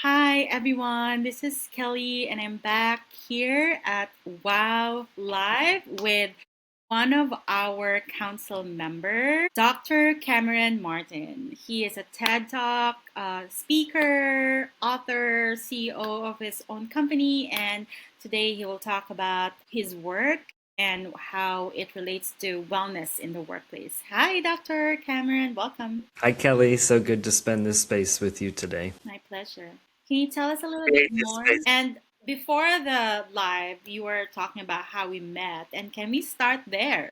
Hi everyone, this is Kelly, and I'm back here at Wow Live with one of our council members, Dr. Cameron Martin. He is a TED Talk speaker, author, CEO of his own company, and today he will talk about his work and how it relates to wellness in the workplace. Hi, Dr. Cameron, welcome. Hi, Kelly. So good to spend this space with you today. My pleasure. Can you tell us a little bit Create this more? space. And before the live, you were talking about how we met, and can we start there?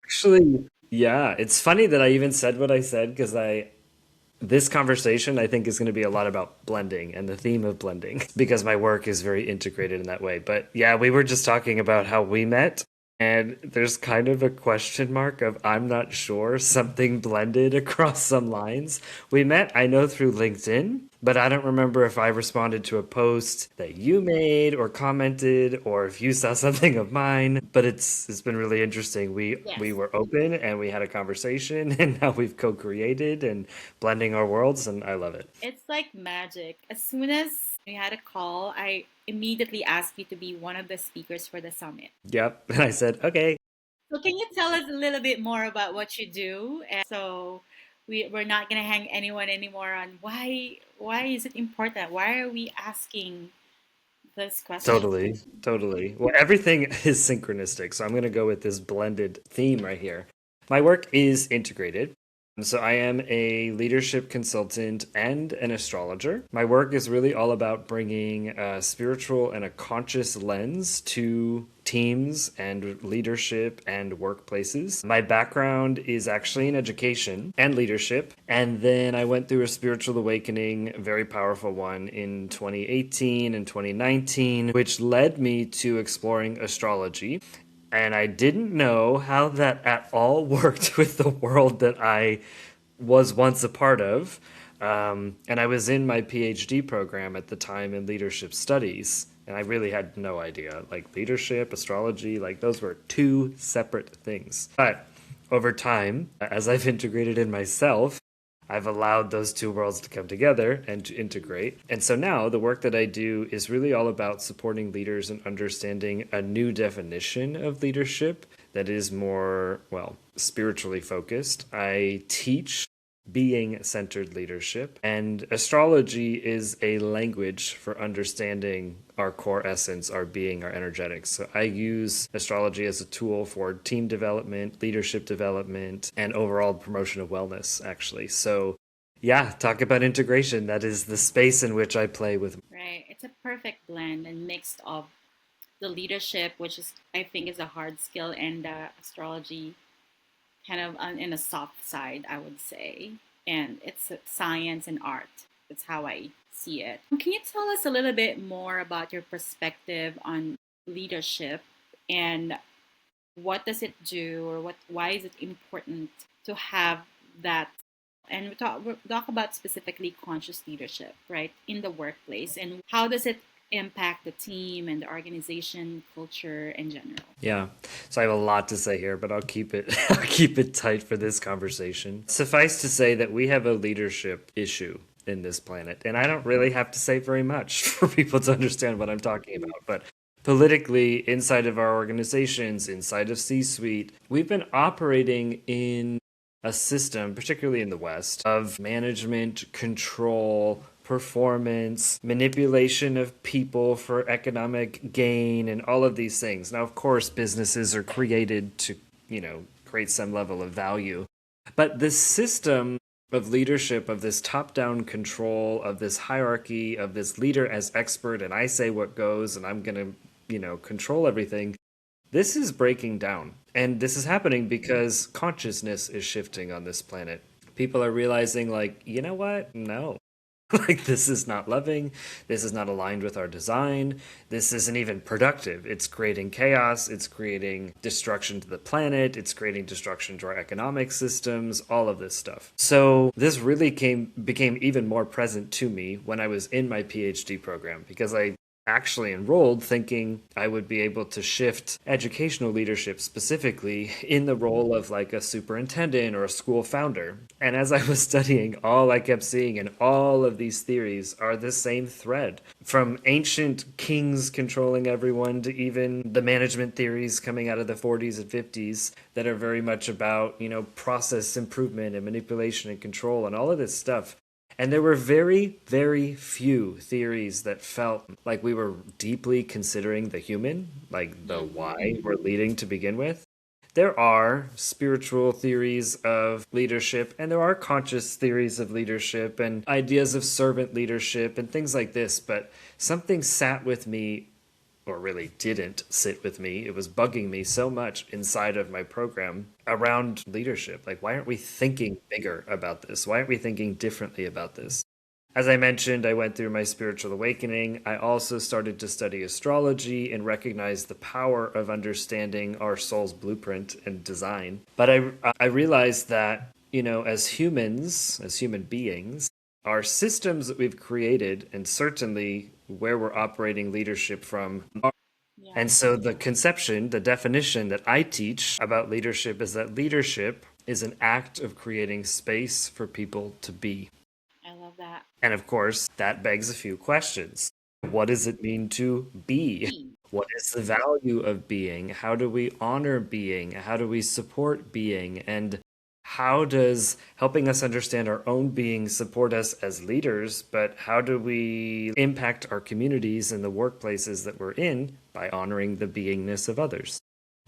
Actually, yeah, it's funny that I even said what I said because this conversation I think is going to be a lot about blending and the theme of blending because my work is very integrated in that way. But yeah, we were just talking about how we met. And there's kind of a question mark of I'm not sure something blended across some lines. We met, I know, through LinkedIn, but I don't remember if I responded to a post that you made or commented or if you saw something of mine. But it's been really interesting. We Yes. were open and we had a conversation and now we've co-created and blending our worlds and I love it. It's like magic. As soon as we had a call, I immediately asked you to be one of the speakers for the summit. Yep. And I said, okay. So, can you tell us a little bit more about what you do? And so, we're not going to hang anyone anymore on why is it important? Why are we asking this question? Totally, totally. Well, everything is synchronistic, so I'm going to go with this blended theme right here. My work is integrated. So I am a leadership consultant and an astrologer. My work is really all about bringing a spiritual and a conscious lens to teams and leadership and workplaces. My background is actually in education and leadership, and then I went through a spiritual awakening, a very powerful one in 2018 and 2019, which led me to exploring astrology. And I didn't know how that at all worked with the world that I was once a part of. And I was in my PhD program at the time in leadership studies, and I really had no idea. Like leadership, astrology, like those were two separate things. But over time, as I've integrated in myself, I've allowed those two worlds to come together and to integrate. And so now the work that I do is really all about supporting leaders and understanding a new definition of leadership that is more, well, spiritually focused. I teach being centered leadership. And astrology is a language for understanding our core essence, our being, our energetics. So I use astrology as a tool for team development, leadership development, and overall promotion of wellness, actually. So, yeah, talk about integration. That is the space in which I play with. Right. It's a perfect blend and mix of the leadership, which is I think is a hard skill, and astrology, kind of in a soft side, I would say. And it's science and art. That's how I see it. Can you tell us a little bit more about your perspective on leadership and what does it do, or why is it important to have that? And we talk about specifically conscious leadership, right, in the workplace, and how does it impact the team and the organization culture in general? Yeah. So I have a lot to say here, but I'll keep it I'll keep it tight for this conversation. Suffice to say that we have a leadership issue in this planet, and I don't really have to say very much for people to understand what I'm talking about. But politically, inside of our organizations, inside of C-suite, we've been operating in a system, particularly in the West, of management, control, performance, manipulation of people for economic gain, and all of these things. Now, of course, businesses are created to, create some level of value. But this system of leadership, of this top down control, of this hierarchy, of this leader as expert, and I say what goes, and I'm going to, control everything, this is breaking down. And this is happening because consciousness is shifting on this planet. People are realizing, like, you know what? No. Like, this is not loving. This is not aligned with our design. This isn't even productive. It's creating chaos. It's creating destruction to the planet. It's creating destruction to our economic systems, all of this stuff. So this really became even more present to me when I was in my PhD program because actually enrolled thinking I would be able to shift educational leadership specifically in the role of like a superintendent or a school founder. And as I was studying, all I kept seeing in all of these theories are the same thread. From ancient kings controlling everyone to even the management theories coming out of the 40s and 50s that are very much about, process improvement and manipulation and control and all of this stuff. And there were very, very few theories that felt like we were deeply considering the human, like the Mm-hmm. why we're leading to begin with. There are spiritual theories of leadership, and there are conscious theories of leadership, and ideas of servant leadership, and things like this. But something sat with me, or really didn't sit with me. It was bugging me so much inside of my program around leadership. Like, why aren't we thinking bigger about this? Why aren't we thinking differently about this? As I mentioned, I went through my spiritual awakening. I also started to study astrology and recognize the power of understanding our soul's blueprint and design. But I realized that, as humans, as human beings, our systems that we've created, and certainly where we're operating leadership from, Yeah, and so the conception, the definition that I teach about leadership is that leadership is an act of creating space for people to be. I love that. And of course, that begs a few questions. What does it mean to be? E. What is the value of being? How do we honor being? How do we support being? And how does helping us understand our own being support us as leaders? But how do we impact our communities and the workplaces that we're in by honoring the beingness of others?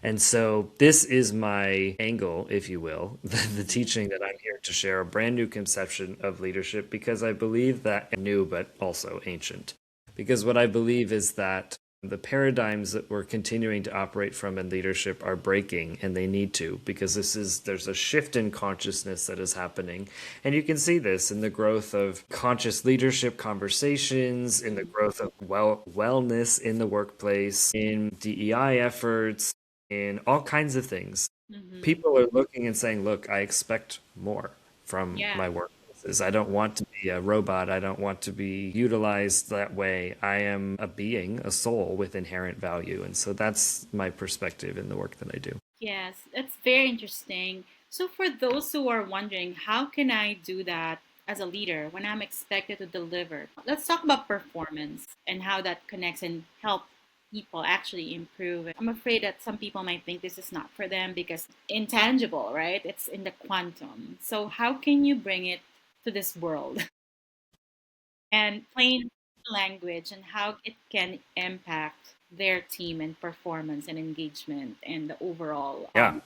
And so this is my angle, if you will, the teaching that I'm here to share, a brand new conception of leadership, because I believe that new, but also ancient. Because what I believe is that the paradigms that we're continuing to operate from in leadership are breaking, and they need to, because there's a shift in consciousness that is happening. And you can see this in the growth of conscious leadership conversations, in the growth of wellness in the workplace, in DEI efforts, in all kinds of things. Mm-hmm. People are looking and saying, look, I expect more from Yeah. my workplaces. I don't want to be a robot. I don't want to be utilized that way. I am a being, a soul with inherent value. And so that's my perspective in the work that I do. Yes, that's very interesting. So, for those who are wondering, how can I do that as a leader when I'm expected to deliver? Let's talk about performance and how that connects and help people actually improve. I'm afraid that some people might think this is not for them because intangible, right? It's in the quantum. So, how can you bring it to this world and plain language and how it can impact their team and performance and engagement and the overall Yeah.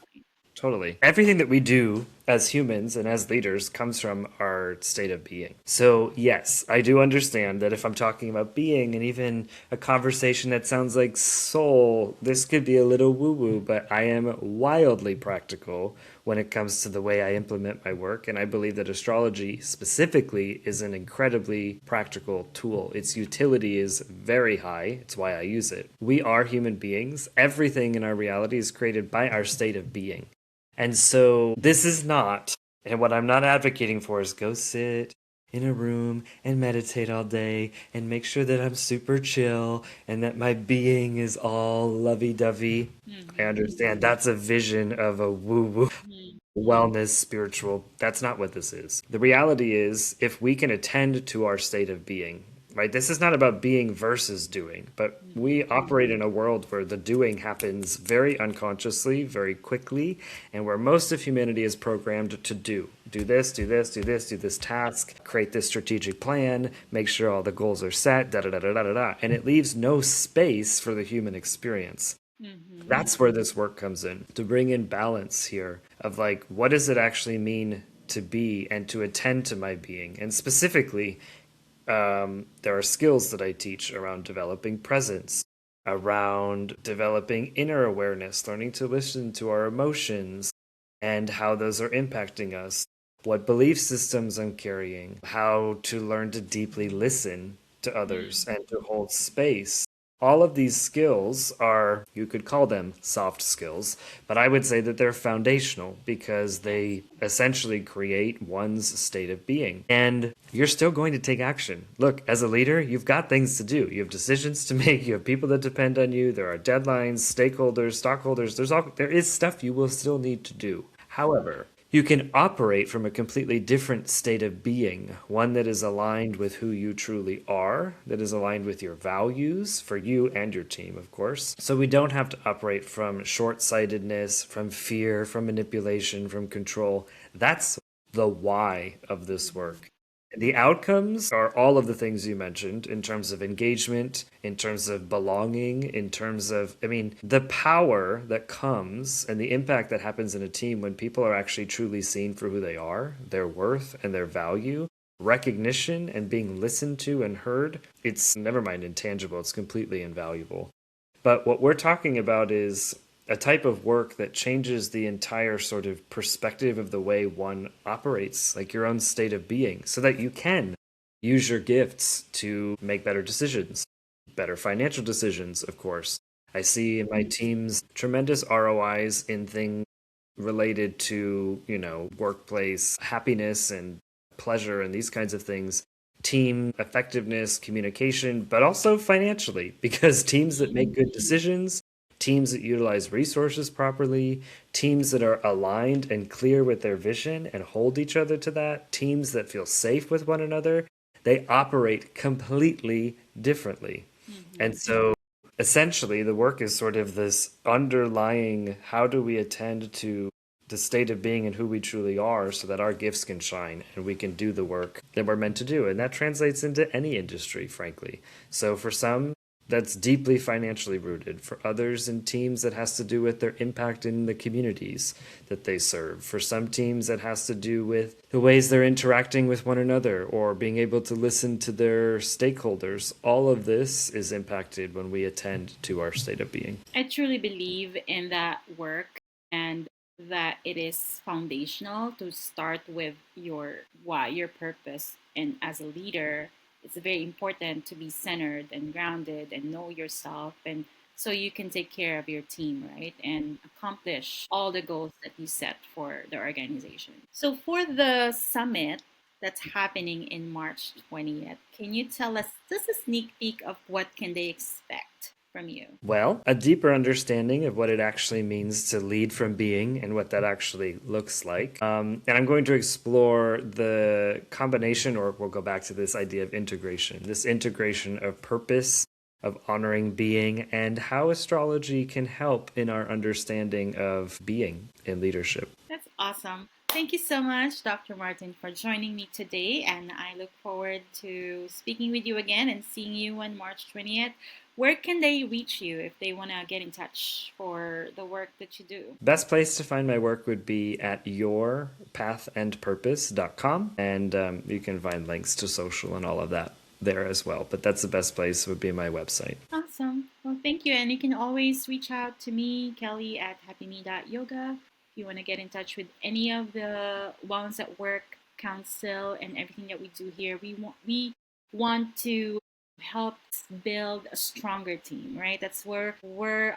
Totally. Everything that we do as humans and as leaders comes from our state of being. So, yes, I do understand that if I'm talking about being and even a conversation that sounds like soul, this could be a little woo woo, but I am wildly practical when it comes to the way I implement my work. And I believe that astrology specifically is an incredibly practical tool. Its utility is very high. It's why I use it. We are human beings. Everything in our reality is created by our state of being. And so this is not, and what I'm not advocating for is go sit in a room and meditate all day and make sure that I'm super chill and that my being is all lovey dovey. I Mm-hmm. understand that's a vision of a woo woo Mm-hmm. wellness spiritual. That's not what this is. The reality is, if we can attend to our state of being, right? This is not about being versus doing, but Mm-hmm. we operate in a world where the doing happens very unconsciously, very quickly, and where most of humanity is programmed to do this, do this, do this, do this task, create this strategic plan, make sure all the goals are set, da da da da da da da, and it leaves no space for the human experience. Mm-hmm. That's where this work comes in, to bring in balance here of like, what does it actually mean to be and to attend to my being? And specifically, there are skills that I teach around developing presence, around developing inner awareness, learning to listen to our emotions and how those are impacting us, what belief systems I'm carrying, how to learn to deeply listen to others and to hold space All of these skills are, you could call them soft skills, but I would say that they're foundational because they essentially create one's state of being. And you're still going to take action. Look, as a leader, you've got things to do. You have decisions to make, you have people that depend on you, there are deadlines, stakeholders, stockholders, there is stuff you will still need to do. However, you can operate from a completely different state of being, one that is aligned with who you truly are, that is aligned with your values for you and your team, of course. So we don't have to operate from short sightedness, from fear, from manipulation, from control. That's the why of this work. The outcomes are all of the things you mentioned in terms of engagement, in terms of belonging, in terms of, I mean, the power that comes and the impact that happens in a team when people are actually truly seen for who they are, their worth and their value, recognition and being listened to and heard. It's never mind intangible, it's completely invaluable. But what we're talking about is a type of work that changes the entire sort of perspective of the way one operates, like your own state of being, so that you can use your gifts to make better decisions, better financial decisions, of course. I see in my teams tremendous ROIs in things related to, workplace happiness and pleasure and these kinds of things, team effectiveness, communication, but also financially, because teams that make good decisions, teams that utilize resources properly, teams that are aligned and clear with their vision and hold each other to that, teams that feel safe with one another, they operate completely differently. And Mm-hmm. so essentially, the work is sort of this underlying how do we attend to the state of being and who we truly are so that our gifts can shine and we can do the work that we're meant to do. And that translates into any industry, frankly. So for some, that's deeply financially rooted. For others in teams, that has to do with their impact in the communities that they serve. For some teams, that has to do with the ways they're interacting with one another or being able to listen to their stakeholders. All of this is impacted when we attend to our state of being. I truly believe in that work and that it is foundational to start with your why, your purpose. And as a leader, it's very important to be centered and grounded and know yourself and so you can take care of your team, right? And accomplish all the goals that you set for the organization. So for the summit that's happening in March 20th, can you tell us just a sneak peek of what can they expect from you? Well, a deeper understanding of what it actually means to lead from being and what that actually looks like. And I'm going to explore the combination, or we'll go back to this idea of integration, this integration of purpose, of honoring being, and how astrology can help in our understanding of being in leadership. That's awesome. Thank you so much, Dr. Martin, for joining me today. And I look forward to speaking with you again and seeing you on March 20th. Where can they reach you if they want to get in touch for the work that you do? Best place to find my work would be at yourpathandpurpose.com, and you can find links to social and all of that there as well. But that's the best place would be my website. Awesome. Well, thank you. And you can always reach out to me, Kelly, at happyme.yoga. If you want to get in touch with any of the Wellness at Work Council and everything that we do here, we want to help build a stronger team, right? That's where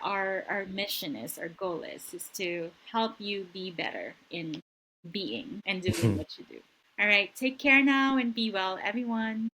our mission is, our goal is to help you be better in being and doing what you do. All right, take care now and be well, everyone.